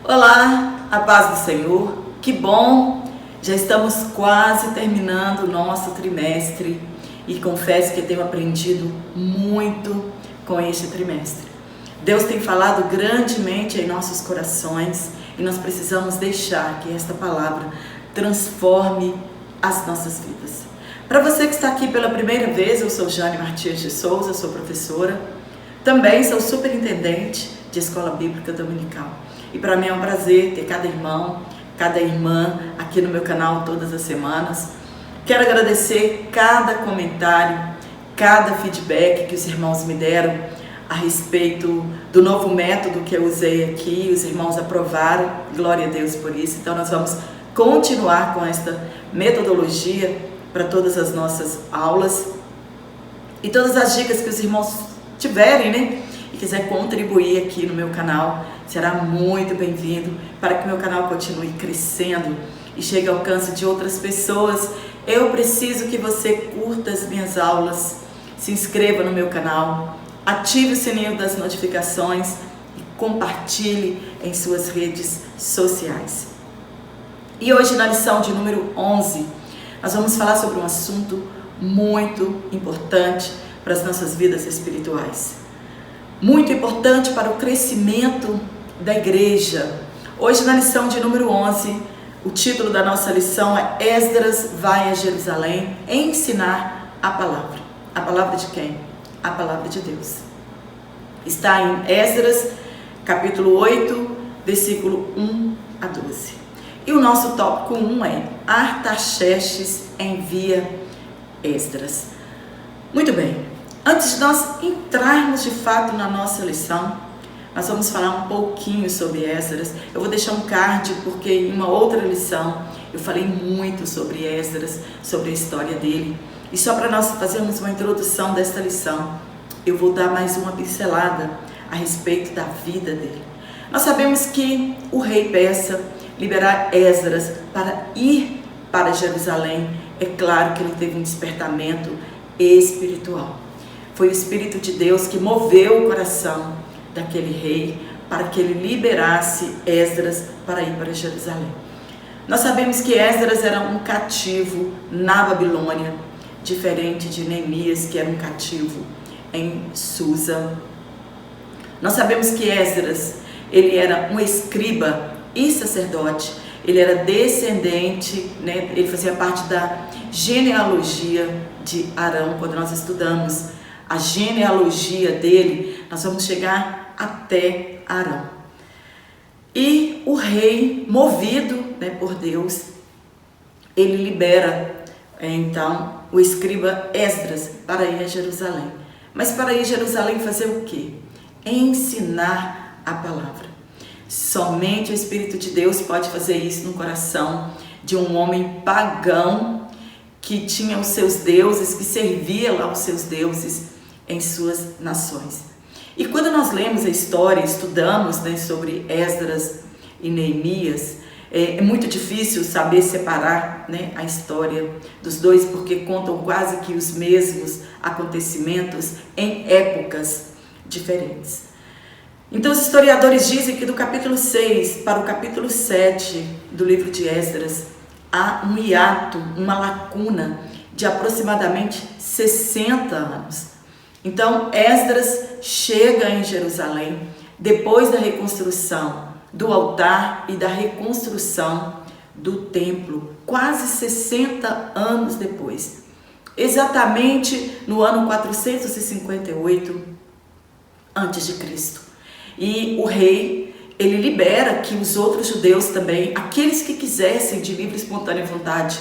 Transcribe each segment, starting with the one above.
Olá, a paz do Senhor, que bom! Já estamos quase terminando o nosso trimestre e confesso que tenho aprendido muito com este trimestre. Deus tem falado grandemente em nossos corações e nós precisamos deixar que esta palavra transforme as nossas vidas. Para você que está aqui pela primeira vez, eu sou Jane Martins de Souza, sou professora, também sou superintendente de Escola Bíblica Dominical. E para mim é um prazer ter cada irmão, cada irmã aqui no meu canal todas as semanas. Quero agradecer cada comentário, cada feedback que os irmãos me deram a respeito do novo método que eu usei aqui. Os irmãos aprovaram, glória a Deus por isso. Então nós vamos continuar com esta metodologia para todas as nossas aulas. E todas as dicas que os irmãos tiverem, né? E quiser contribuir aqui no meu canal, será muito bem-vindo para que o meu canal continue crescendo e chegue ao alcance de outras pessoas. Eu preciso que você curta as minhas aulas, se inscreva no meu canal, ative o sininho das notificações e compartilhe em suas redes sociais. E hoje, na lição de número 11, nós vamos falar sobre um assunto muito importante para as nossas vidas espirituais. Muito importante para o crescimento da igreja. Hoje, na lição de número 11, o título da nossa lição é Esdras vai a Jerusalém ensinar a palavra. A palavra de quem? A palavra de Deus. Está em Esdras, capítulo 8, versículo 1 a 12. E o nosso tópico 1 é Artaxerxes envia Esdras. Muito bem. Antes de nós entrarmos de fato na nossa lição, nós vamos falar um pouquinho sobre Esdras. Eu vou deixar um card porque em uma outra lição eu falei muito sobre Esdras, sobre a história dele. E só para nós fazermos uma introdução desta lição, eu vou dar mais uma pincelada a respeito da vida dele. Nós sabemos que o rei persa liberar Esdras para ir para Jerusalém. É claro que ele teve um despertamento espiritual. Foi o Espírito de Deus que moveu o coração daquele rei para que ele liberasse Esdras para ir para Jerusalém. Nós sabemos que Esdras era um cativo na Babilônia, diferente de Neemias, que era um cativo em Susa. Nós sabemos que Esdras, ele era um escriba e sacerdote. Ele era descendente, né? Ele fazia parte da genealogia de Arão. Quando nós estudamos a genealogia dele, nós vamos chegar até Arão. E o rei, movido, né, por Deus, ele libera então o escriba Esdras para ir a Jerusalém. Mas para ir a Jerusalém fazer o quê? Ensinar a palavra. Somente o Espírito de Deus pode fazer isso no coração de um homem pagão que tinha os seus deuses, que servia lá os seus deuses em suas nações. E quando nós lemos a história, estudamos, né, sobre Esdras e Neemias, é muito difícil saber separar, né, a história dos dois, porque contam quase que os mesmos acontecimentos em épocas diferentes. Então os historiadores dizem que do capítulo 6 para o capítulo 7 do livro de Esdras há um hiato, uma lacuna de aproximadamente 60 anos. Então Esdras chega em Jerusalém depois da reconstrução do altar e da reconstrução do templo, quase 60 anos depois, exatamente no ano 458 a.C. E o rei, ele libera que os outros judeus também, aqueles que quisessem de livre e espontânea vontade,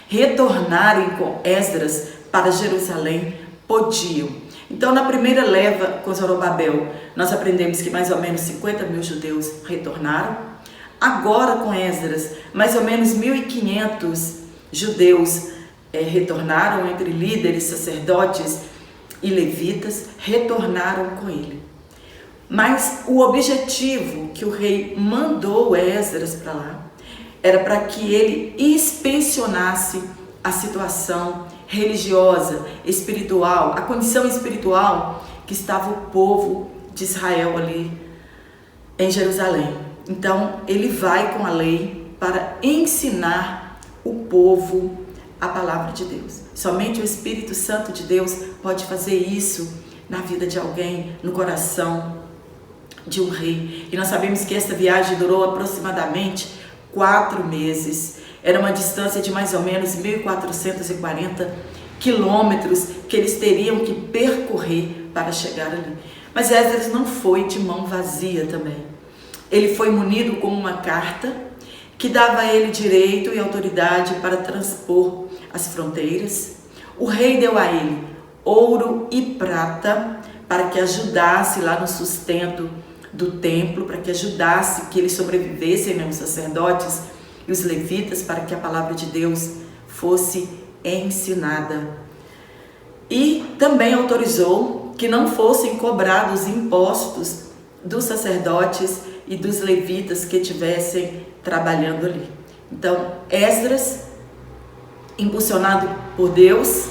retornarem com Esdras para Jerusalém, podiam. Então, na primeira leva com Zorobabel, nós aprendemos que mais ou menos 50 mil judeus retornaram. Agora, com Esdras, mais ou menos 1.500 judeus retornaram, entre líderes, sacerdotes e levitas, retornaram com ele. Mas o objetivo que o rei mandou Esdras para lá era para que ele inspecionasse a situação religiosa, espiritual, a condição espiritual que estava o povo de Israel ali em Jerusalém. Então ele vai com a lei para ensinar o povo a palavra de Deus. Somente o Espírito Santo de Deus pode fazer isso na vida de alguém, no coração de um rei. E nós sabemos que essa viagem durou aproximadamente 4 meses. Era uma distância de mais ou menos 1.440 quilômetros que eles teriam que percorrer para chegar ali. Mas Esdras não foi de mão vazia também. Ele foi munido com uma carta que dava a ele direito e autoridade para transpor as fronteiras. O rei deu a ele ouro e prata para que ajudasse lá no sustento do templo, para que ajudasse que eles sobrevivessem, né, os sacerdotes e os levitas, para que a palavra de Deus fosse ensinada. E também autorizou que não fossem cobrados impostos dos sacerdotes e dos levitas que estivessem trabalhando ali. Então, Esdras, impulsionado por Deus,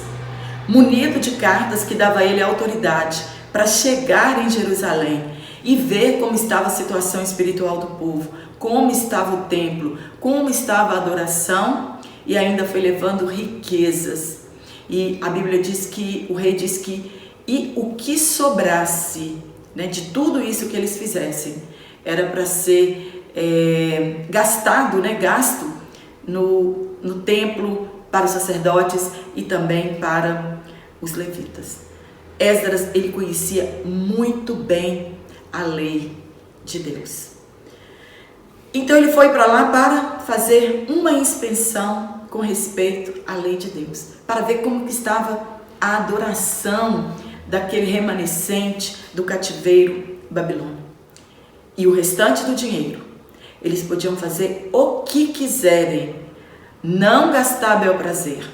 munido de cartas que dava a ele autoridade para chegar em Jerusalém e ver como estava a situação espiritual do povo, como estava o templo, como estava a adoração, e ainda foi levando riquezas. E a Bíblia diz que, o rei diz que, e o que sobrasse, né, de tudo isso que eles fizessem, era para ser gasto no templo, para os sacerdotes e também para os levitas. Esdras, ele conhecia muito bem a lei de Deus. Então ele foi para lá para fazer uma inspeção com respeito à lei de Deus, para ver como que estava a adoração daquele remanescente do cativeiro babilônico. E o restante do dinheiro, eles podiam fazer o que quiserem, não gastar a bel prazer,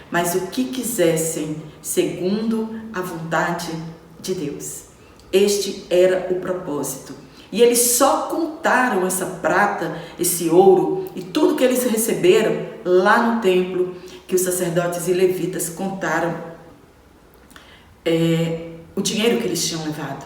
mas o que quisessem, segundo a vontade de Deus. Este era o propósito. E eles só contaram essa prata, esse ouro e tudo que eles receberam lá no templo, que os sacerdotes e levitas contaram o dinheiro que eles tinham levado.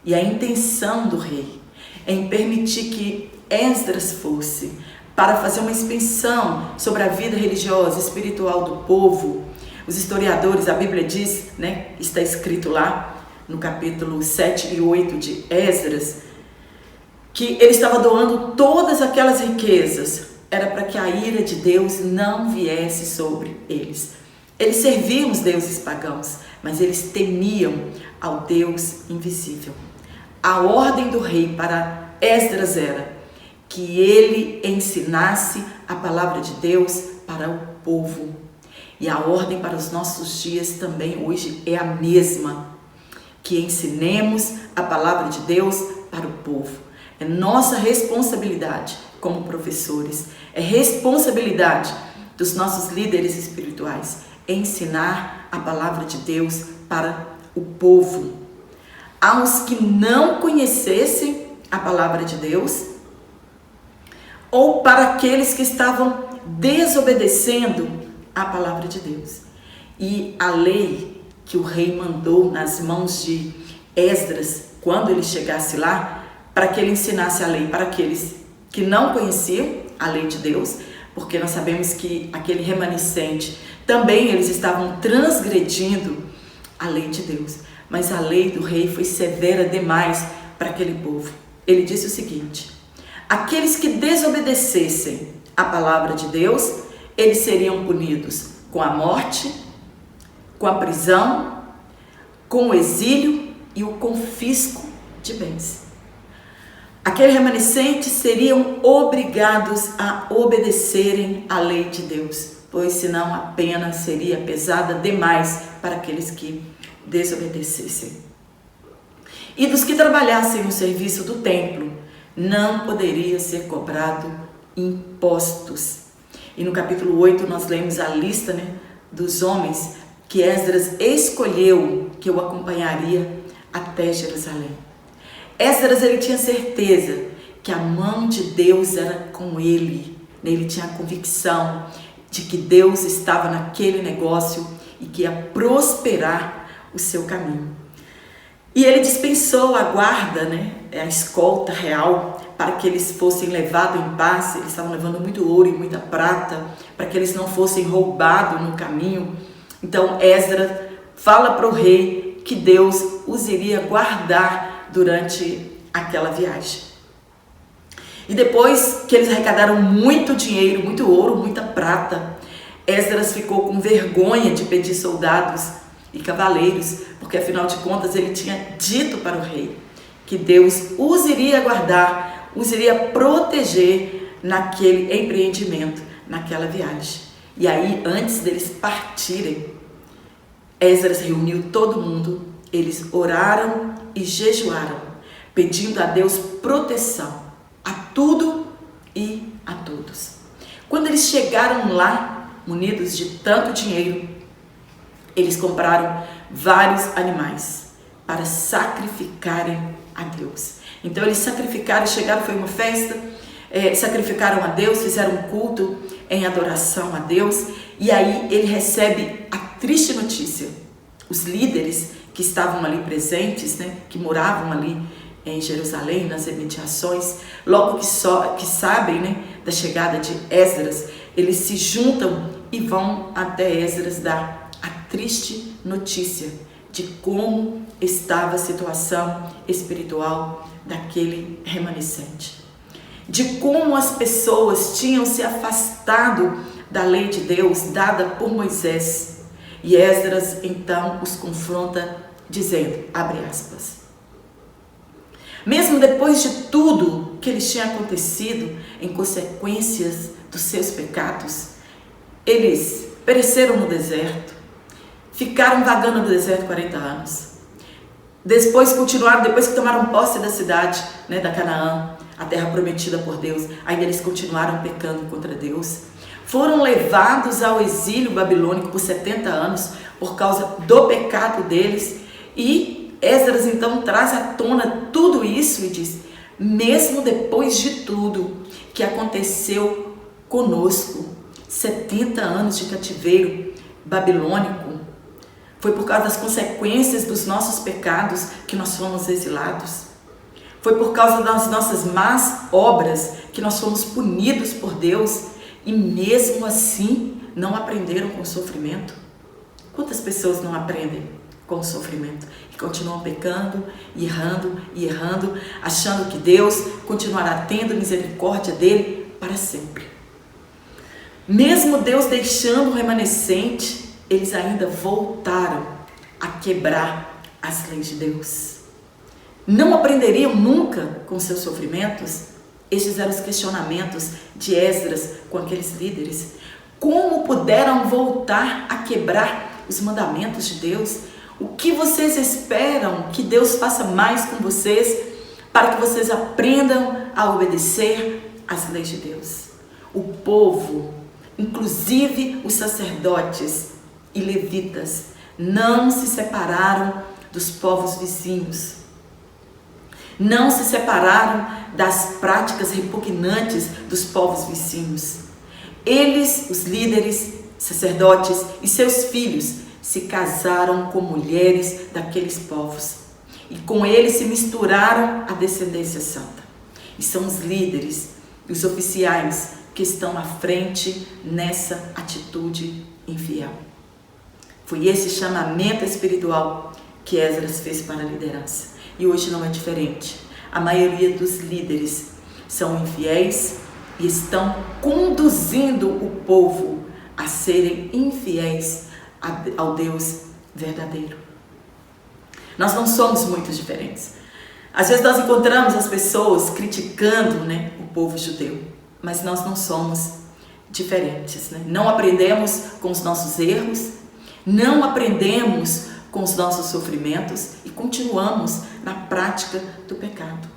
E a intenção do rei em permitir que Esdras fosse para fazer uma inspeção sobre a vida religiosa, espiritual do povo. Os historiadores, a Bíblia diz, né, está escrito lá no capítulo 7 e 8 de Esdras, que ele estava doando todas aquelas riquezas, era para que a ira de Deus não viesse sobre eles. Eles serviam os deuses pagãos, mas eles temiam ao Deus invisível. A ordem do rei para Esdras era que ele ensinasse a palavra de Deus para o povo. E a ordem para os nossos dias também hoje é a mesma, que ensinemos a palavra de Deus para o povo. É nossa responsabilidade como professores, é responsabilidade dos nossos líderes espirituais ensinar a palavra de Deus para o povo. Aos que não conhecessem a palavra de Deus, ou para aqueles que estavam desobedecendo a palavra de Deus. E a lei que o rei mandou nas mãos de Esdras, quando ele chegasse lá, para que ele ensinasse a lei para aqueles que não conheciam a lei de Deus, porque nós sabemos que aquele remanescente também eles estavam transgredindo a lei de Deus. Mas a lei do rei foi severa demais para aquele povo. Ele disse o seguinte: aqueles que desobedecessem a palavra de Deus, eles seriam punidos com a morte, com a prisão, com o exílio e o confisco de bens. Aqueles remanescentes seriam obrigados a obedecerem à lei de Deus, pois senão a pena seria pesada demais para aqueles que desobedecessem. E dos que trabalhassem no serviço do templo, não poderia ser cobrado impostos. E no capítulo 8 nós lemos a lista, né, dos homens que Esdras escolheu que o acompanharia até Jerusalém. Esdras, ele tinha certeza que a mão de Deus era com ele. Ele tinha a convicção de que Deus estava naquele negócio e que ia prosperar o seu caminho. E ele dispensou a guarda, né, a escolta real, para que eles fossem levados em paz. Eles estavam levando muito ouro e muita prata, para que eles não fossem roubados no caminho. Então Esdras fala para o rei que Deus os iria guardar durante aquela viagem. E depois que eles arrecadaram muito dinheiro, muito ouro, muita prata, Esdras ficou com vergonha de pedir soldados e cavaleiros, porque afinal de contas ele tinha dito para o rei que Deus os iria guardar, os iria proteger naquele empreendimento, naquela viagem. E aí, antes deles partirem, Esdras reuniu todo mundo, eles oraram e jejuaram, pedindo a Deus proteção a tudo e a todos. Quando eles chegaram lá, munidos de tanto dinheiro, eles compraram vários animais para sacrificarem a Deus. Então eles sacrificaram, chegaram, foi uma festa, sacrificaram a Deus, fizeram um culto em adoração a Deus. E aí ele recebe a triste notícia. Os líderes que estavam ali presentes, que moravam ali em Jerusalém, nas imediações, logo que sabem da chegada de Esdras, eles se juntam e vão até Esdras dar a triste notícia de como estava a situação espiritual daquele remanescente, de como as pessoas tinham se afastado da lei de Deus dada por Moisés. E Esdras então os confronta dizendo, abre aspas, mesmo depois de tudo que lhes tinha acontecido em consequências dos seus pecados, eles pereceram no deserto, ficaram vagando no deserto 40 anos. Depois que tomaram posse da cidade, da Canaã, a terra prometida por Deus, ainda eles continuaram pecando contra Deus. Foram levados ao exílio babilônico por 70 anos por causa do pecado deles. E Esdras então traz à tona tudo isso e diz, mesmo depois de tudo que aconteceu conosco, 70 anos de cativeiro babilônico, foi por causa das consequências dos nossos pecados que nós fomos exilados. Foi por causa das nossas más obras que nós fomos punidos por Deus e mesmo assim não aprenderam com o sofrimento. Quantas pessoas não aprendem com o sofrimento e continuam pecando, errando, achando que Deus continuará tendo misericórdia dele para sempre? Mesmo Deus deixando o remanescente, eles ainda voltaram a quebrar as leis de Deus. Não aprenderiam nunca com seus sofrimentos? Estes eram os questionamentos de Esdras com aqueles líderes. Como puderam voltar a quebrar os mandamentos de Deus? O que vocês esperam que Deus faça mais com vocês para que vocês aprendam a obedecer às leis de Deus? O povo, inclusive os sacerdotes e levitas, não se separaram dos povos vizinhos. Não se separaram das práticas repugnantes dos povos vizinhos. Eles, os líderes, sacerdotes e seus filhos, se casaram com mulheres daqueles povos. E com eles se misturaram a descendência santa. E são os líderes, os oficiais que estão à frente nessa atitude infiel. Foi esse chamamento espiritual que Esdras fez para a liderança. E hoje não é diferente. A maioria dos líderes são infiéis e estão conduzindo o povo a serem infiéis ao Deus verdadeiro. Nós não somos muito diferentes. Às vezes nós encontramos as pessoas criticando, o povo judeu, mas nós não somos diferentes. Não aprendemos com os nossos erros, não aprendemos com os nossos sofrimentos e continuamos na prática do pecado.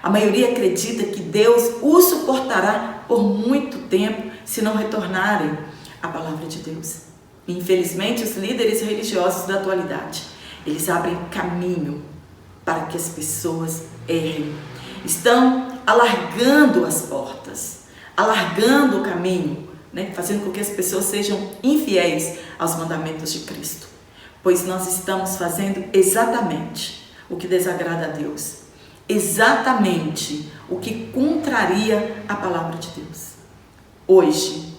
A maioria acredita que Deus os suportará por muito tempo se não retornarem à palavra de Deus. E, infelizmente, os líderes religiosos da atualidade, eles abrem caminho para que as pessoas errem. Estão alargando as portas, alargando o caminho, fazendo com que as pessoas sejam infiéis aos mandamentos de Cristo. Pois nós estamos fazendo exatamente o que desagrada a Deus. Exatamente o que contraria a palavra de Deus. Hoje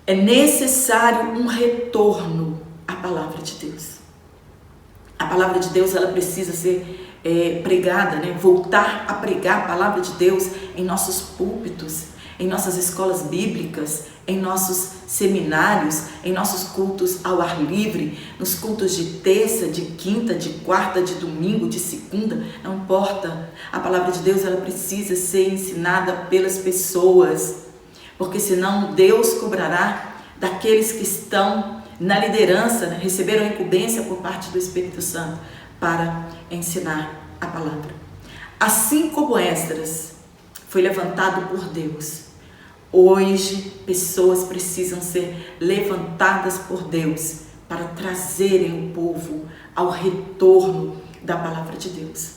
é necessário um retorno à palavra de Deus. A palavra de Deus, ela precisa ser pregada, né? Voltar a pregar a palavra de Deus em nossos púlpitos, em nossas escolas bíblicas, em nossos seminários, em nossos cultos ao ar livre, nos cultos de terça, de quinta, de quarta, de domingo, de segunda, não importa. A palavra de Deus, ela precisa ser ensinada pelas pessoas, porque senão Deus cobrará daqueles que estão na liderança, né? Receberam a incumbência por parte do Espírito Santo para ensinar a palavra. Assim como Esdras foi levantado por Deus, hoje pessoas precisam ser levantadas por Deus para trazerem o povo ao retorno da palavra de Deus.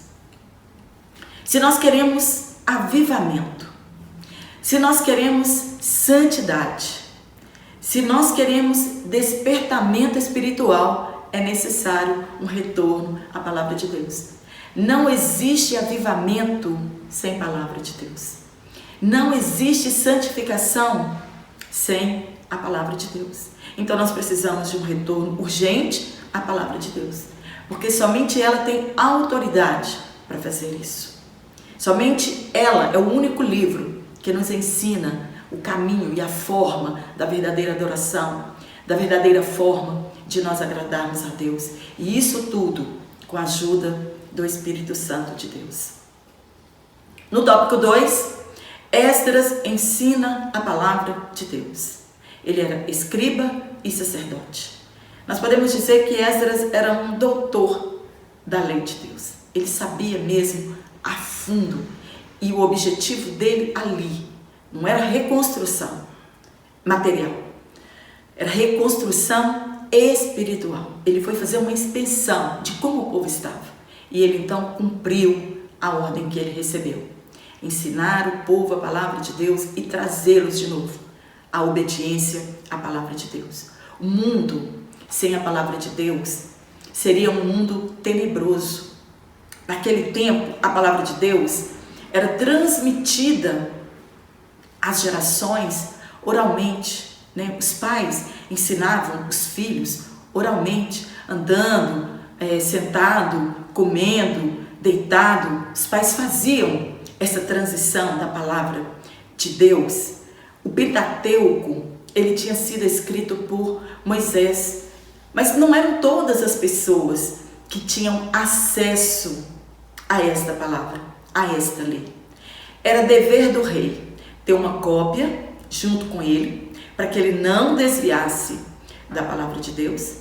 Se nós queremos avivamento, se nós queremos santidade, se nós queremos despertamento espiritual, é necessário um retorno à palavra de Deus. Não existe avivamento sem palavra de Deus. Não existe santificação sem a palavra de Deus. Então nós precisamos de um retorno urgente à palavra de Deus, porque somente ela tem autoridade para fazer isso. Somente ela é o único livro que nos ensina o caminho e a forma da verdadeira adoração, da verdadeira forma de nós agradarmos a Deus. E isso tudo com a ajuda do Espírito Santo de Deus. No tópico 2, Esdras ensina a palavra de Deus. Ele era escriba e sacerdote. Nós podemos dizer que Esdras era um doutor da lei de Deus. Ele sabia mesmo a fundo. E o objetivo dele ali não era reconstrução material, era reconstrução espiritual. Ele foi fazer uma inspeção de como o povo estava. E ele então cumpriu a ordem que ele recebeu. Ensinar o povo a palavra de Deus e trazê-los de novo à obediência à palavra de Deus. O mundo sem a palavra de Deus seria um mundo tenebroso. Naquele tempo, a palavra de Deus era transmitida às gerações oralmente, né? Os pais ensinavam os filhos oralmente, andando, sentado, comendo, deitado. Os pais faziam essa transição da palavra de Deus. O Pentateuco, ele tinha sido escrito por Moisés, mas não eram todas as pessoas que tinham acesso a esta palavra, a esta lei. Era dever do rei ter uma cópia junto com ele, para que ele não desviasse da palavra de Deus.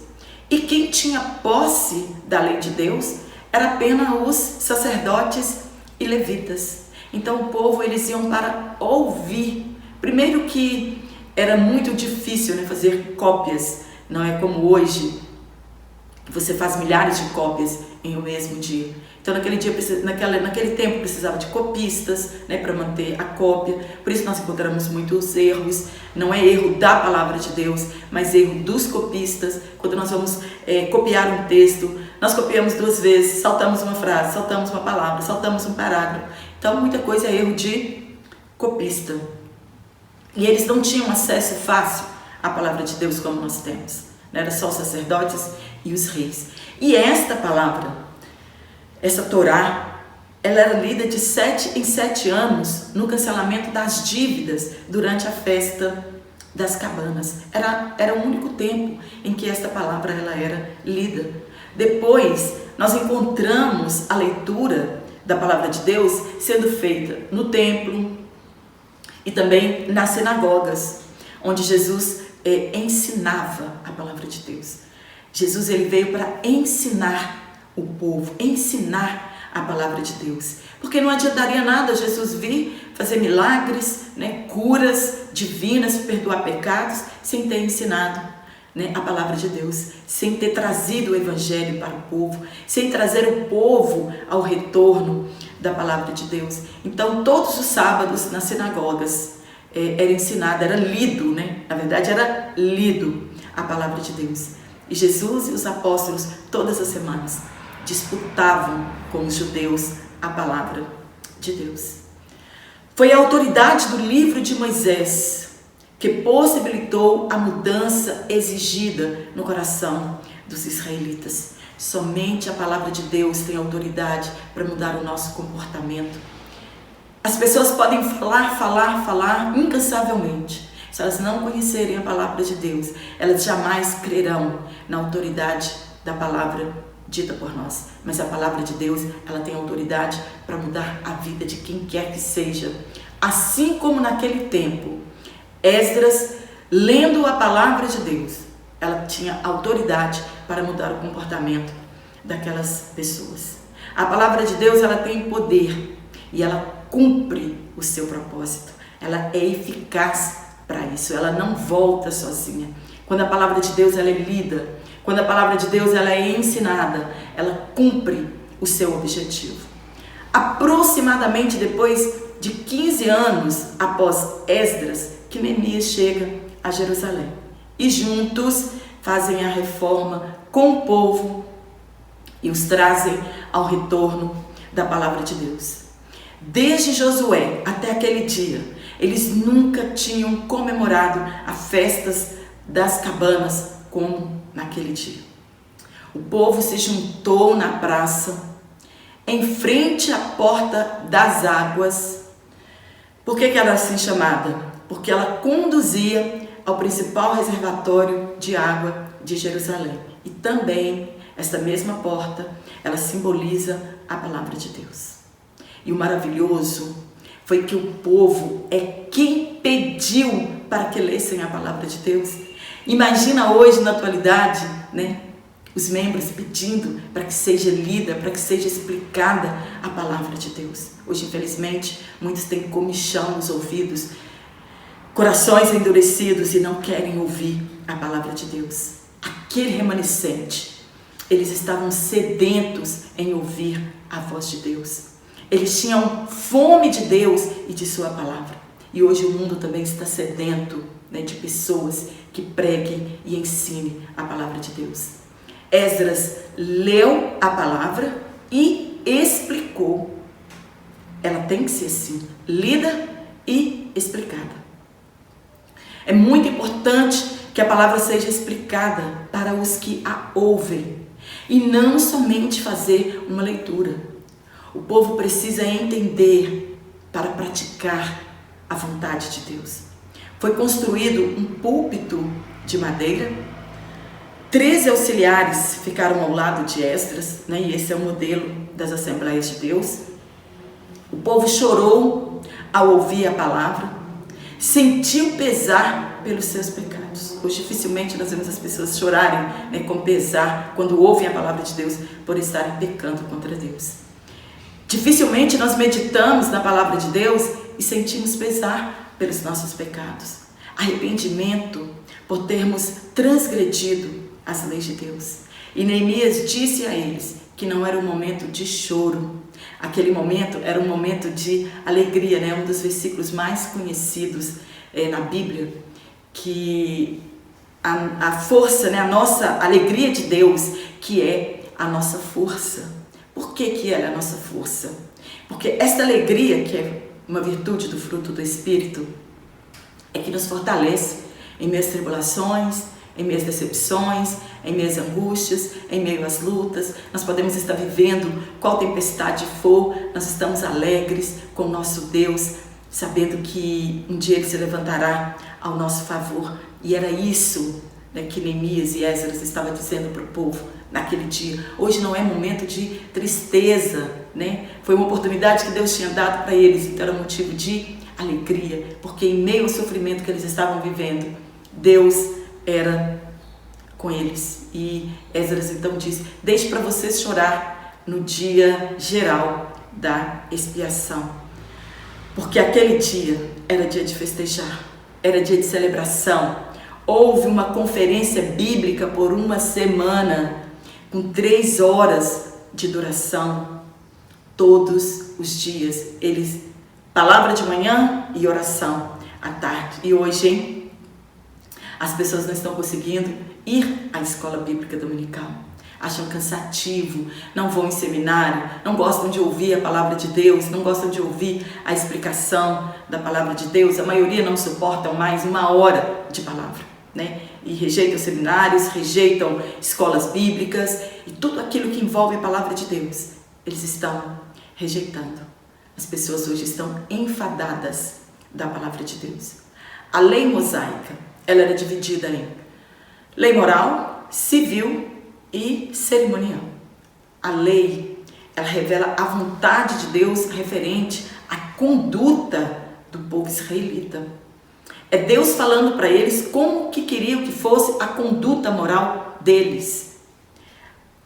E quem tinha posse da lei de Deus era apenas os sacerdotes e levitas. Então o povo, eles iam para ouvir. Primeiro que era muito difícil, né, fazer cópias, não é como hoje, você faz milhares de cópias em um mesmo dia. Então naquele tempo precisava de copistas, né, para manter a cópia. Por isso nós encontramos muitos erros. Não é erro da palavra de Deus, mas erro dos copistas. Quando nós vamos copiar um texto, nós copiamos 2 vezes, saltamos uma frase, saltamos uma palavra, saltamos um parágrafo. Então muita coisa é erro de copista. E eles não tinham acesso fácil à palavra de Deus como nós temos. Era só os sacerdotes e os reis. E esta palavra, essa Torá, ela era lida de 7 em 7 anos no cancelamento das dívidas durante a festa das cabanas. Era o único tempo em que esta palavra ela era lida. Depois, nós encontramos a leitura da palavra de Deus sendo feita no templo e também nas sinagogas, onde Jesus ensinava a palavra de Deus. Jesus, ele veio para ensinar o povo, ensinar a palavra de Deus. Porque não adiantaria nada Jesus vir fazer milagres, né, curas divinas, perdoar pecados, sem ter ensinado, né, a palavra de Deus, sem ter trazido o evangelho para o povo, sem trazer o povo ao retorno da palavra de Deus. Então todos os sábados nas sinagogas era ensinado, era lido, né? Na verdade era lido a palavra de Deus. E Jesus e os apóstolos todas as semanas disputavam com os judeus a palavra de Deus. Foi a autoridade do livro de Moisés que possibilitou a mudança exigida no coração dos israelitas. Somente a palavra de Deus tem autoridade para mudar o nosso comportamento. As pessoas podem falar incansavelmente. Se elas não conhecerem a palavra de Deus, elas jamais crerão na autoridade da palavra dita por nós. Mas a palavra de Deus, ela tem autoridade para mudar a vida de quem quer que seja. Assim como naquele tempo, Esdras, lendo a palavra de Deus, ela tinha autoridade para mudar o comportamento daquelas pessoas. A palavra de Deus, ela tem poder e ela cumpre o seu propósito. Ela é eficaz para isso, ela não volta sozinha. Quando a palavra de Deus ela é lida, quando a palavra de Deus ela é ensinada, ela cumpre o seu objetivo. Aproximadamente depois de 15 anos após Esdras, que Neemias chega a Jerusalém. E juntos fazem a reforma com o povo e os trazem ao retorno da palavra de Deus. Desde Josué até aquele dia, eles nunca tinham comemorado as festas das cabanas como naquele dia. O povo se juntou na praça, em frente à porta das águas. Por que era assim chamada? Porque ela conduzia ao principal reservatório de água de Jerusalém. E também, esta mesma porta, ela simboliza a palavra de Deus. E o maravilhoso foi que o povo é quem pediu para que lessem a palavra de Deus. Imagina hoje, na atualidade, os membros pedindo para que seja lida, para que seja explicada a palavra de Deus. Hoje, infelizmente, muitos têm comichão nos ouvidos, corações endurecidos e não querem ouvir a palavra de Deus. Aquele remanescente, eles estavam sedentos em ouvir a voz de Deus. Eles tinham fome de Deus e de sua palavra. E hoje o mundo também está sedento de pessoas que preguem e ensinem a palavra de Deus. Esdras leu a palavra e explicou. Ela tem que ser assim, lida e explicada. É muito importante que a palavra seja explicada para os que a ouvem e não somente fazer uma leitura. O povo precisa entender para praticar a vontade de Deus. Foi construído um púlpito de madeira. 13 auxiliares ficaram ao lado de Esdras, e esse é o modelo das Assembleias de Deus. O povo chorou ao ouvir a palavra, sentiu pesar pelos seus pecados. Hoje dificilmente nós vemos as pessoas chorarem com pesar quando ouvem a palavra de Deus por estarem pecando contra Deus. Dificilmente nós meditamos na palavra de Deus e sentimos pesar pelos nossos pecados. Arrependimento por termos transgredido as leis de Deus. E Neemias disse a eles que não era um momento de choro. Aquele momento era um momento de alegria, um dos versículos mais conhecidos na Bíblia, que a força, a nossa alegria de Deus, que é a nossa força. Por que ela é a nossa força? Porque esta alegria, que é uma virtude do fruto do Espírito, é que nos fortalece em meio às tribulações, em meio às decepções, em meio às angústias, em meio às lutas. Nós podemos estar vivendo qual tempestade for, nós estamos alegres com o nosso Deus, sabendo que um dia Ele se levantará ao nosso favor. E era isso que Neemias e Esdras estavam dizendo para o povo naquele dia. Hoje não é momento de tristeza, Foi uma oportunidade que Deus tinha dado para eles, então era motivo de alegria, porque em meio ao sofrimento que eles estavam vivendo, Deus era com eles. E Esdras então diz: deixe para vocês chorar no dia geral da expiação, porque aquele dia era dia de festejar, era dia de celebração. Houve uma conferência bíblica por uma semana, com 3 horas de duração, todos os dias. Palavra de manhã e oração à tarde. E hoje, as pessoas não estão conseguindo ir à escola bíblica dominical. acham cansativo, não vão em seminário, não gostam de ouvir a palavra de Deus, não gostam de ouvir a explicação da palavra de Deus. A maioria não suportam mais 1 hora de palavra, né? E rejeitam seminários, rejeitam escolas bíblicas e tudo aquilo que envolve a palavra de Deus. Eles estão rejeitando. As pessoas hoje estão enfadadas da palavra de Deus. A lei mosaica, ela era dividida em lei moral, civil e cerimonial. A lei, ela revela a vontade de Deus referente à conduta do povo israelita. É Deus falando para eles como que queriam que fosse a conduta moral deles.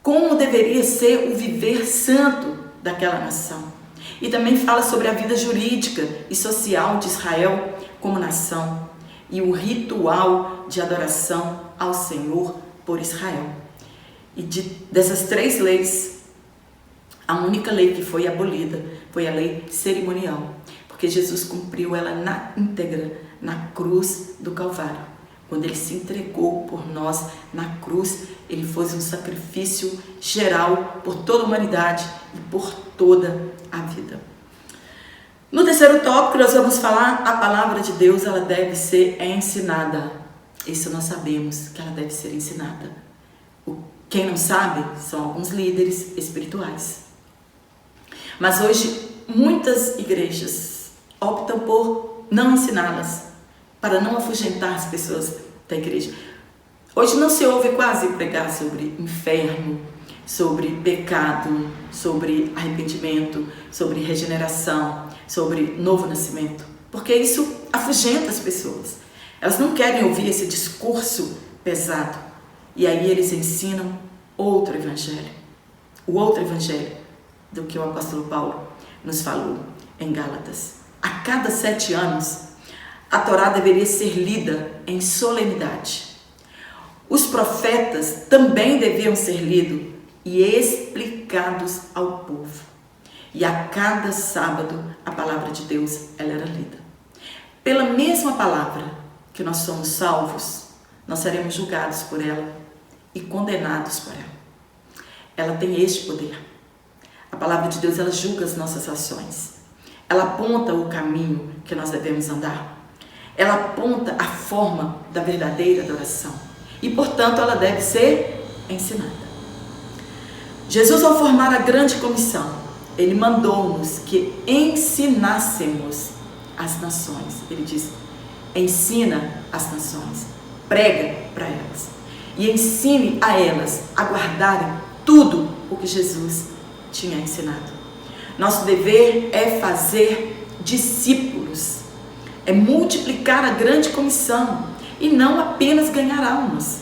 Como deveria ser o viver santo daquela nação. E também fala sobre a vida jurídica e social de Israel como nação. E o ritual de adoração ao Senhor por Israel. E dessas 3 leis, a única lei que foi abolida foi a lei cerimonial. Porque Jesus cumpriu ela na íntegra, na cruz do Calvário. Quando ele se entregou por nós na cruz, ele fez um sacrifício geral por toda a humanidade e por toda a vida. No terceiro tópico, nós vamos falar a palavra de Deus, ela deve ser ensinada. Isso nós sabemos que ela deve ser ensinada. Quem não sabe são alguns líderes espirituais. Mas hoje, muitas igrejas optam por não ensiná-las, para não afugentar as pessoas da igreja. Hoje não se ouve quase pregar sobre inferno, sobre pecado, sobre arrependimento, sobre regeneração, sobre novo nascimento, porque isso afugenta as pessoas. Elas não querem ouvir esse discurso pesado. E aí eles ensinam outro evangelho. O outro evangelho do que o apóstolo Paulo nos falou em Gálatas. A cada 7 anos, a Torá deveria ser lida em solenidade. Os profetas também deviam ser lidos e explicados ao povo. E a cada sábado, a palavra de Deus ela era lida. Pela mesma palavra que nós somos salvos, nós seremos julgados por ela e condenados por ela. Ela tem este poder. A palavra de Deus, ela julga as nossas ações. Ela aponta o caminho que nós devemos andar. Ela aponta a forma da verdadeira adoração. E, portanto, ela deve ser ensinada. Jesus, ao formar a grande comissão, ele mandou-nos que ensinássemos as nações. Ele diz, ensina as nações, prega para elas. E ensine a elas a guardarem tudo o que Jesus tinha ensinado. Nosso dever é fazer discípulos, é multiplicar a grande comissão e não apenas ganhar almas.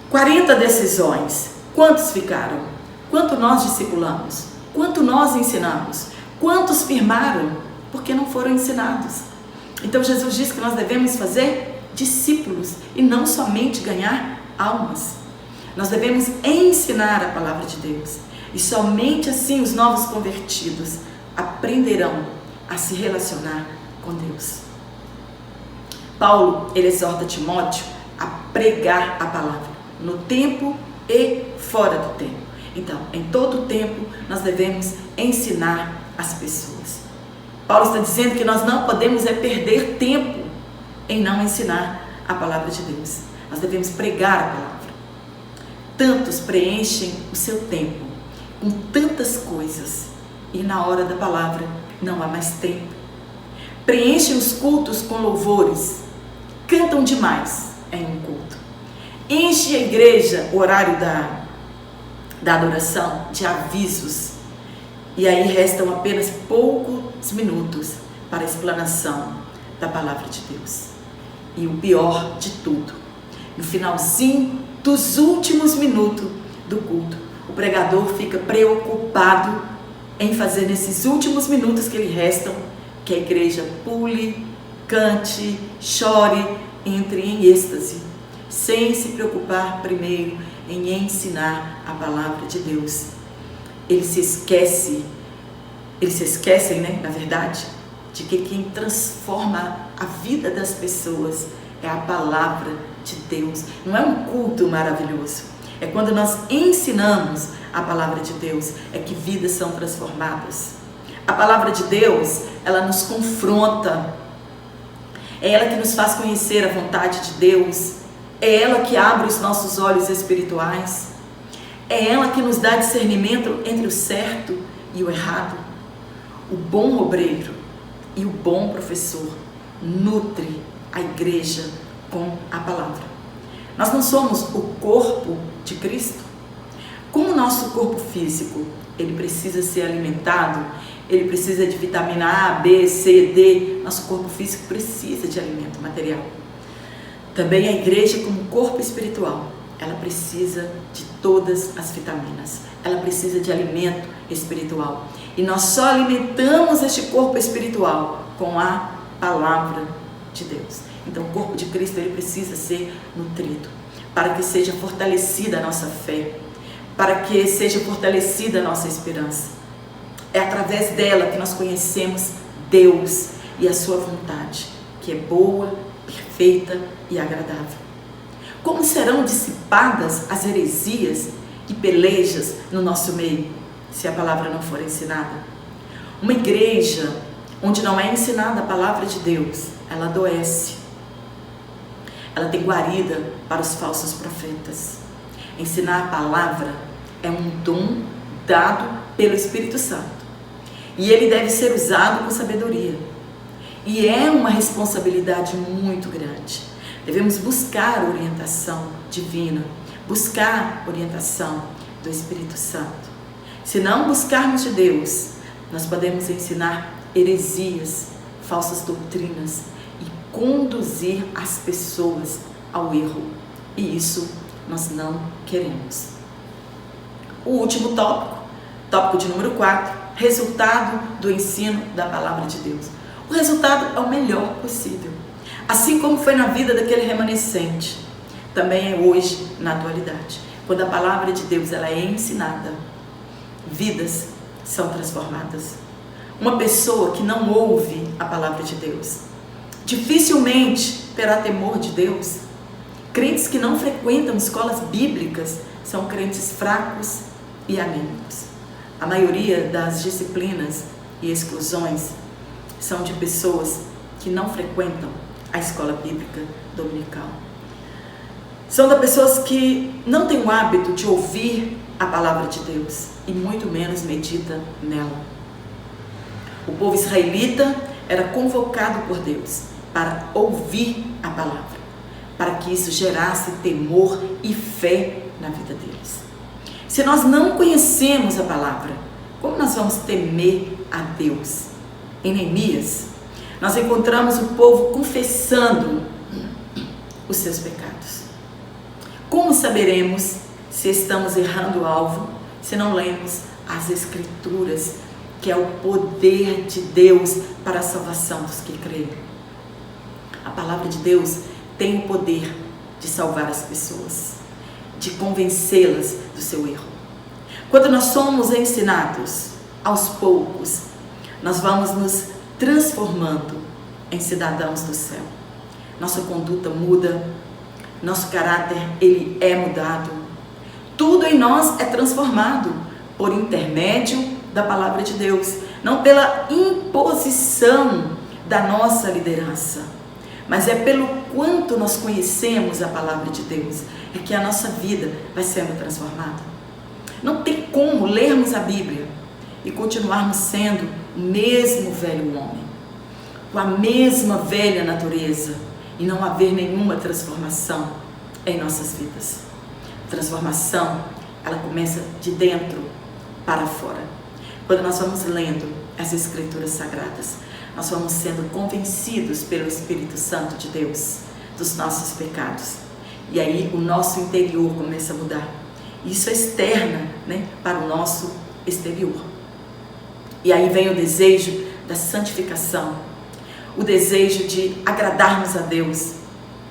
40 decisões, quantos ficaram? Quanto nós discipulamos? Quanto nós ensinamos? Quantos firmaram? Porque não foram ensinados. Então Jesus diz que nós devemos fazer discípulos e não somente ganhar almas. Nós devemos ensinar a palavra de Deus. E somente assim os novos convertidos aprenderão a se relacionar com Deus. Paulo, ele exorta Timóteo a pregar a palavra no tempo e fora do tempo. Então, em todo o tempo, nós devemos ensinar as pessoas. Paulo está dizendo que nós não podemos perder tempo em não ensinar a palavra de Deus. Nós devemos pregar a palavra. Tantos preenchem o seu tempo com tantas coisas e na hora da palavra não há mais tempo. Preenchem os cultos com louvores, cantam demais em um culto. Enche a igreja, o horário da adoração, de avisos. E aí restam apenas poucos minutos para a explanação da palavra de Deus. E o pior de tudo, no finalzinho dos últimos minutos do culto, o pregador fica preocupado em fazer nesses últimos minutos que lhe restam, que a igreja pule, cante, chore, entre em êxtase, sem se preocupar primeiro em ensinar a palavra de Deus. Eles se esquecem, na verdade, de que quem transforma a vida das pessoas é a palavra de Deus. Não é um culto maravilhoso, É quando nós ensinamos a palavra de Deus, é que vidas são transformadas. A palavra de Deus, ela nos confronta. É ela que nos faz conhecer a vontade de Deus. É ela que abre os nossos olhos espirituais. É ela que nos dá discernimento entre o certo e o errado. O bom obreiro e o bom professor nutre a igreja com a palavra. Nós não somos o corpo de Cristo? Como o nosso corpo físico, ele precisa ser alimentado, ele precisa de vitamina A, B, C, D, nosso corpo físico precisa de alimento material. Também a igreja, como corpo espiritual, ela precisa de todas as vitaminas, ela precisa de alimento espiritual. E nós só alimentamos este corpo espiritual com a palavra de Deus. Então o corpo de Cristo, ele precisa ser nutrido, para que seja fortalecida a nossa fé, para que seja fortalecida a nossa esperança. É através dela que nós conhecemos Deus e a sua vontade, que é boa, perfeita e agradável. Como serão dissipadas as heresias e pelejas no nosso meio, se a palavra não for ensinada? Uma igreja onde não é ensinada a palavra de Deus, ela adoece. Ela tem guarida para os falsos profetas. Ensinar a palavra é um dom dado pelo Espírito Santo. E ele deve ser usado com sabedoria. E é uma responsabilidade muito grande. Devemos buscar orientação divina, buscar orientação do Espírito Santo. Se não buscarmos de Deus, nós podemos ensinar heresias, falsas doutrinas e conduzir as pessoas ao erro. E isso nós não queremos. O último tópico de número 4, resultado do ensino da palavra de Deus. O resultado é o melhor possível. Assim como foi na vida daquele remanescente, também é hoje na atualidade. Quando a palavra de Deus ela é ensinada, vidas são transformadas. Uma pessoa que não ouve a palavra de Deus, dificilmente terá temor de Deus. Crentes que não frequentam escolas bíblicas são crentes fracos e anêmicos. A maioria das disciplinas e exclusões são de pessoas que não frequentam a escola bíblica dominical. São de pessoas que não têm o hábito de ouvir a palavra de Deus e muito menos medita nela. O povo israelita era convocado por Deus para ouvir a palavra, para que isso gerasse temor e fé na vida deles. Se nós não conhecemos a palavra, como nós vamos temer a Deus? Em Neemias, nós encontramos o povo confessando os seus pecados. Como saberemos se estamos errando o alvo, se não lemos as Escrituras, que é o poder de Deus para a salvação dos que creem? A palavra de Deus tem o poder de salvar as pessoas, de convencê-las do seu erro. Quando nós somos ensinados, aos poucos, nós vamos nos transformando em cidadãos do céu. Nossa conduta muda, nosso caráter ele é mudado. Tudo em nós é transformado por intermédio da palavra de Deus, não pela imposição da nossa liderança, mas é pelo quanto nós conhecemos a palavra de Deus, é que a nossa vida vai sendo transformada. Não tem como lermos a Bíblia e continuarmos sendo o mesmo velho homem, com a mesma velha natureza e não haver nenhuma transformação em nossas vidas. A transformação, ela começa de dentro para fora. Quando nós vamos lendo as Escrituras Sagradas, nós vamos sendo convencidos pelo Espírito Santo de Deus dos nossos pecados. E aí o nosso interior começa a mudar. Isso é externa, para o nosso exterior. E aí vem o desejo da santificação, o desejo de agradarmos a Deus,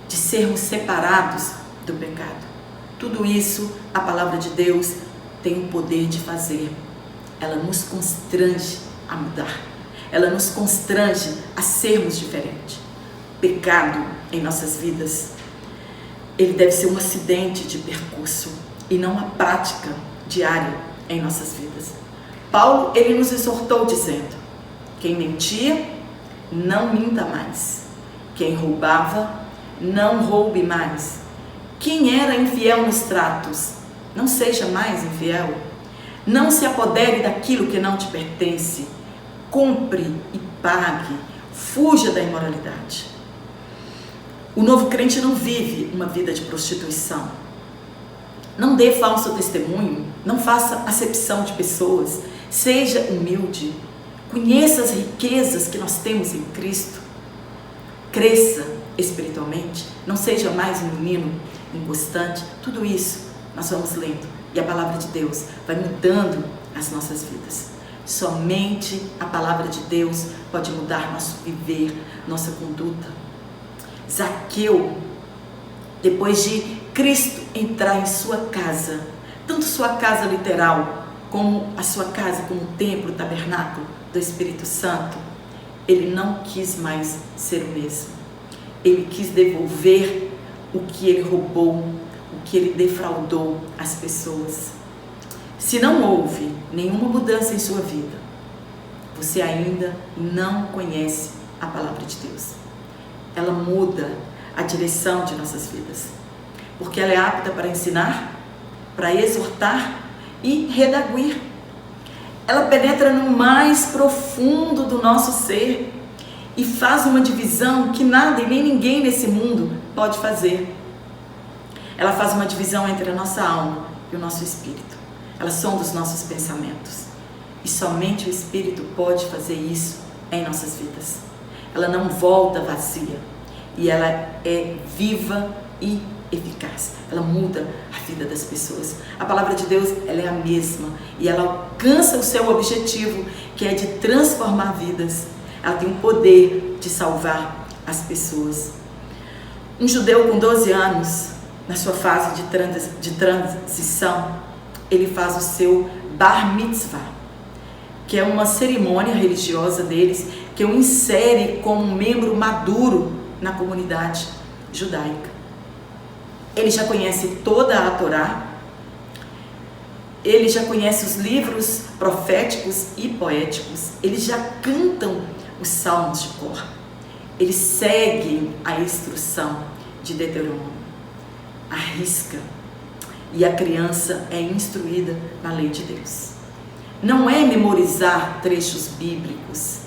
de sermos separados do pecado. Tudo isso a palavra de Deus tem o poder de fazer. Ela nos constrange a mudar. Ela nos constrange a sermos diferentes. Pecado em nossas vidas, ele deve ser um acidente de percurso. e não uma prática diária em nossas vidas. Paulo, ele nos exortou dizendo: quem mentia, não minta mais. Quem roubava, não roube mais. Quem era infiel nos tratos, não seja mais infiel. Não se apodere daquilo que não te pertence. Compre e pague. Fuja da imoralidade. O novo crente não vive uma vida de prostituição. Não dê falso testemunho. Não faça acepção de pessoas. Seja humilde. Conheça as riquezas que nós temos em Cristo. Cresça espiritualmente. Não seja mais um menino inconstante. Tudo isso nós vamos lendo. E a palavra de Deus vai mudando as nossas vidas. Somente a palavra de Deus pode mudar nosso viver, nossa conduta. Zaqueu, depois de Cristo entrar em sua casa, tanto sua casa literal, como a sua casa como o templo, o tabernáculo do Espírito Santo, ele não quis mais ser o mesmo. Ele quis devolver o que ele roubou, o que ele defraudou às pessoas. Se não houve nenhuma mudança em sua vida, você ainda não conhece a palavra de Deus. Ela muda a direção de nossas vidas, porque ela é apta para ensinar, para exortar e redarguir. Ela penetra no mais profundo do nosso ser e faz uma divisão que nada e nem ninguém nesse mundo pode fazer. Ela faz uma divisão entre a nossa alma e o nosso espírito. Ela sonda os nossos pensamentos. E somente o Espírito pode fazer isso em nossas vidas. Ela não volta vazia. E ela é viva e eficaz. Ela muda a vida das pessoas. A palavra de Deus, ela é a mesma. E ela alcança o seu objetivo, que é de transformar vidas. Ela tem o poder de salvar as pessoas. Um judeu com 12 anos, na sua fase de transição, ele faz o seu bar mitzvah, que é uma cerimônia religiosa deles, que o insere como um membro maduro na comunidade judaica. Ele já conhece toda a Torá, ele já conhece os livros proféticos e poéticos, eles já cantam os salmos de cor, eles seguem a instrução de Deuteronômio, a risca, e a criança é instruída na lei de Deus. Não é memorizar trechos bíblicos,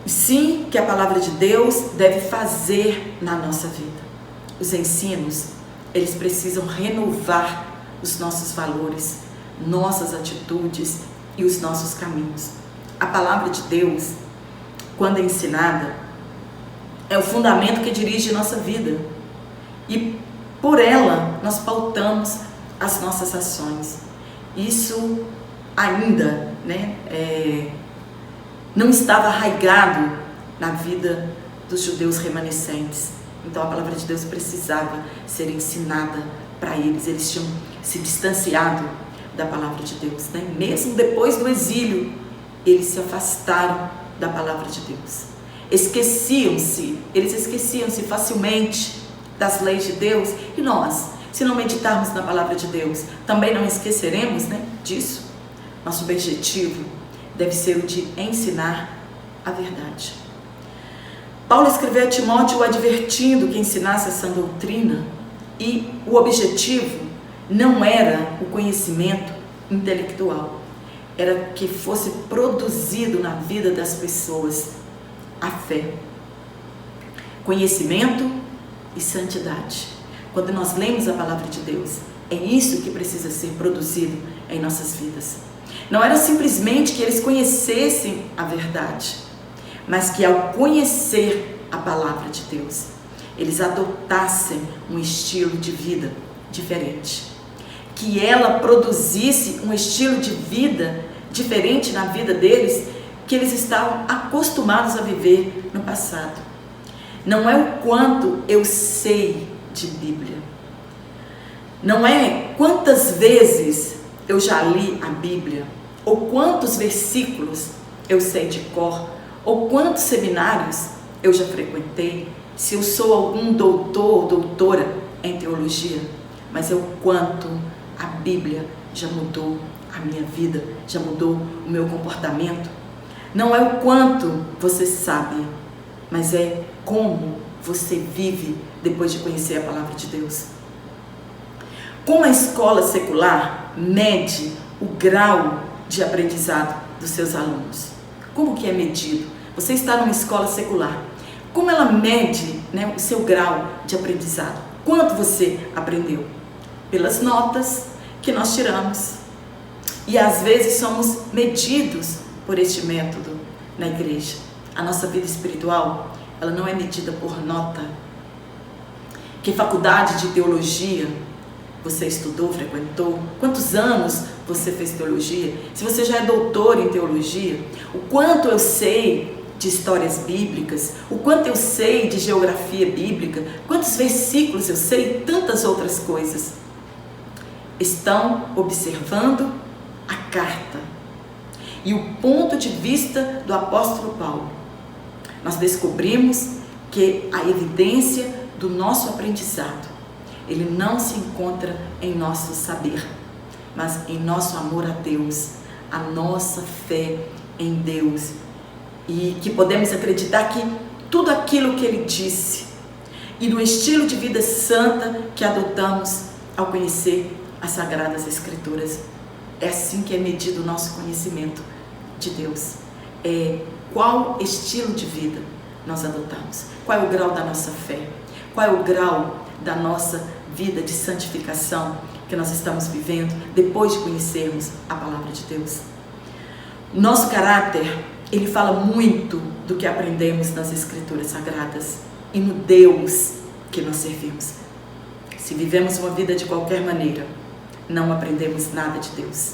sim que a palavra de Deus deve fazer na nossa vida. Os ensinos, eles precisam renovar os nossos valores, nossas atitudes e os nossos caminhos. A palavra de Deus, quando é ensinada, é o fundamento que dirige nossa vida. E por ela, nós pautamos as nossas ações. Isso ainda não estava arraigado na vida dos judeus remanescentes. Então a palavra de Deus precisava ser ensinada para eles. Eles tinham se distanciado da palavra de Deus, né? Mesmo depois do exílio, eles se afastaram da palavra de Deus. Eles esqueciam-se facilmente das leis de Deus. E nós, se não meditarmos na palavra de Deus, também não esqueceremos, disso. Nosso objetivo deve ser o de ensinar a verdade. Paulo escreveu a Timóteo advertindo que ensinasse essa doutrina, e o objetivo não era o conhecimento intelectual, era que fosse produzido na vida das pessoas a fé, conhecimento e santidade. Quando nós lemos a palavra de Deus, é isso que precisa ser produzido em nossas vidas. Não era simplesmente que eles conhecessem a verdade, mas que ao conhecer a palavra de Deus, eles adotassem um estilo de vida diferente. Que ela produzisse um estilo de vida diferente na vida deles, que eles estavam acostumados a viver no passado. Não é o quanto eu sei de Bíblia. Não é quantas vezes eu já li a Bíblia, ou quantos versículos eu sei de cor, ou quantos seminários eu já frequentei, se eu sou algum doutor ou doutora em teologia, mas é o quanto a Bíblia já mudou a minha vida, já mudou o meu comportamento. Não é o quanto você sabe, mas é como você vive depois de conhecer a palavra de Deus. Como a escola secular mede o grau de aprendizado dos seus alunos? Como que é medido? Você está numa escola secular. Como ela mede, né, o seu grau de aprendizado? Quanto você aprendeu? Pelas notas que nós tiramos. E às vezes somos medidos por este método na igreja. A nossa vida espiritual, ela não é medida por nota. Que faculdade de teologia você estudou, frequentou? Quantos anos você fez teologia? Se você já é doutor em teologia, o quanto eu sei de histórias bíblicas, o quanto eu sei de geografia bíblica, quantos versículos eu sei, tantas outras coisas. Estão observando a carta e o ponto de vista do apóstolo Paulo. Nós descobrimos que a evidência do nosso aprendizado, ele não se encontra em nosso saber, mas em nosso amor a Deus, a nossa fé em Deus, e que podemos acreditar que tudo aquilo que Ele disse, e no estilo de vida santa que adotamos ao conhecer as Sagradas Escrituras, é assim que é medido o nosso conhecimento de Deus. Qual estilo de vida nós adotamos? Qual é o grau da nossa fé? Qual é o grau da nossa vida de santificação que nós estamos vivendo depois de conhecermos a palavra de Deus? Nosso caráter, ele fala muito do que aprendemos nas Escrituras Sagradas e no Deus que nós servimos. Se vivemos uma vida de qualquer maneira, não aprendemos nada de Deus.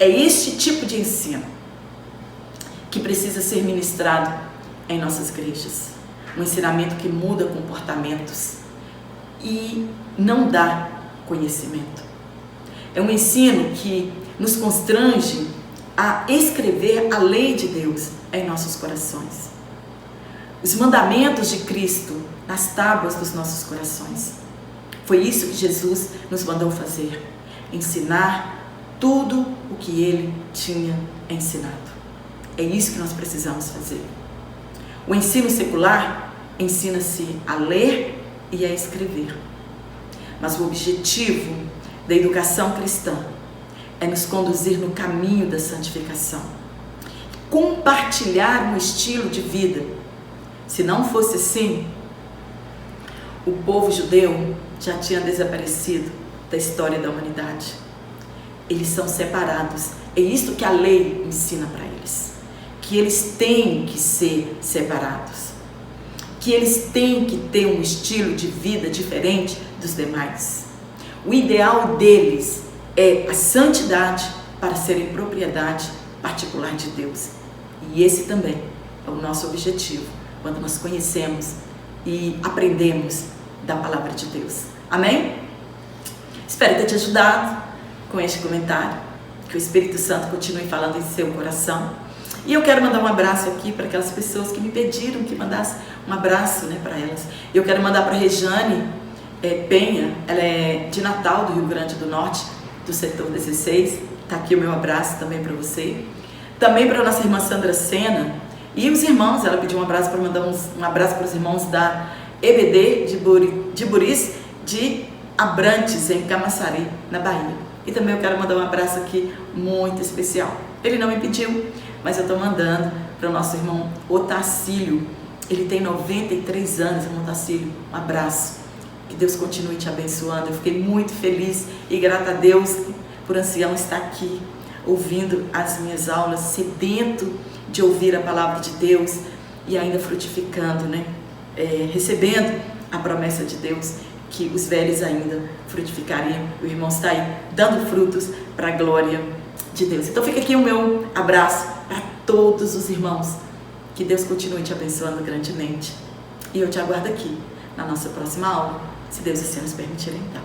É este tipo de ensino que precisa ser ministrado em nossas igrejas. Um ensinamento que muda comportamentos e não dá conhecimento. É um ensino que nos constrange a escrever a lei de Deus em nossos corações. Os mandamentos de Cristo nas tábuas dos nossos corações. Foi isso que Jesus nos mandou fazer. Ensinar tudo o que Ele tinha ensinado. É isso que nós precisamos fazer. O ensino secular ensina-se a ler e a escrever. Mas o objetivo da educação cristã é nos conduzir no caminho da santificação. Compartilhar um estilo de vida. Se não fosse assim, o povo judeu já tinha desaparecido da história da humanidade. Eles são separados. É isso que a lei ensina para eles. Que eles têm que ser separados. Que eles têm que ter um estilo de vida diferente dos demais. O ideal deles é a santidade para serem propriedade particular de Deus. E esse também é o nosso objetivo, quando nós conhecemos e aprendemos da palavra de Deus. Amém? Espero ter te ajudado com este comentário. Que o Espírito Santo continue falando em seu coração. E eu quero mandar um abraço aqui para aquelas pessoas que me pediram que mandasse um abraço, né, para elas. Eu quero mandar para a Rejane Penha, ela é de Natal, do Rio Grande do Norte, do setor 16. Está aqui o meu abraço também para você. Também para a nossa irmã Sandra Sena. E os irmãos, ela pediu um abraço para mandar um abraço para os irmãos da EBD de Buris, de Abrantes, em Camaçari, na Bahia. E também eu quero mandar um abraço aqui muito especial. Ele não me pediu, mas eu estou mandando para o nosso irmão Otacílio. Ele tem 93 anos, irmão Otacílio. Um abraço. Que Deus continue te abençoando. Eu fiquei muito feliz e grata a Deus por ancião estar aqui, ouvindo as minhas aulas, sedento de ouvir a palavra de Deus e ainda frutificando, né? Recebendo a promessa de Deus que os velhos ainda frutificariam. O irmão está aí dando frutos para a glória de Deus. Então fica aqui o meu abraço para todos os irmãos. Que Deus continue te abençoando grandemente. E eu te aguardo aqui na nossa próxima aula, se Deus assim nos permitir então.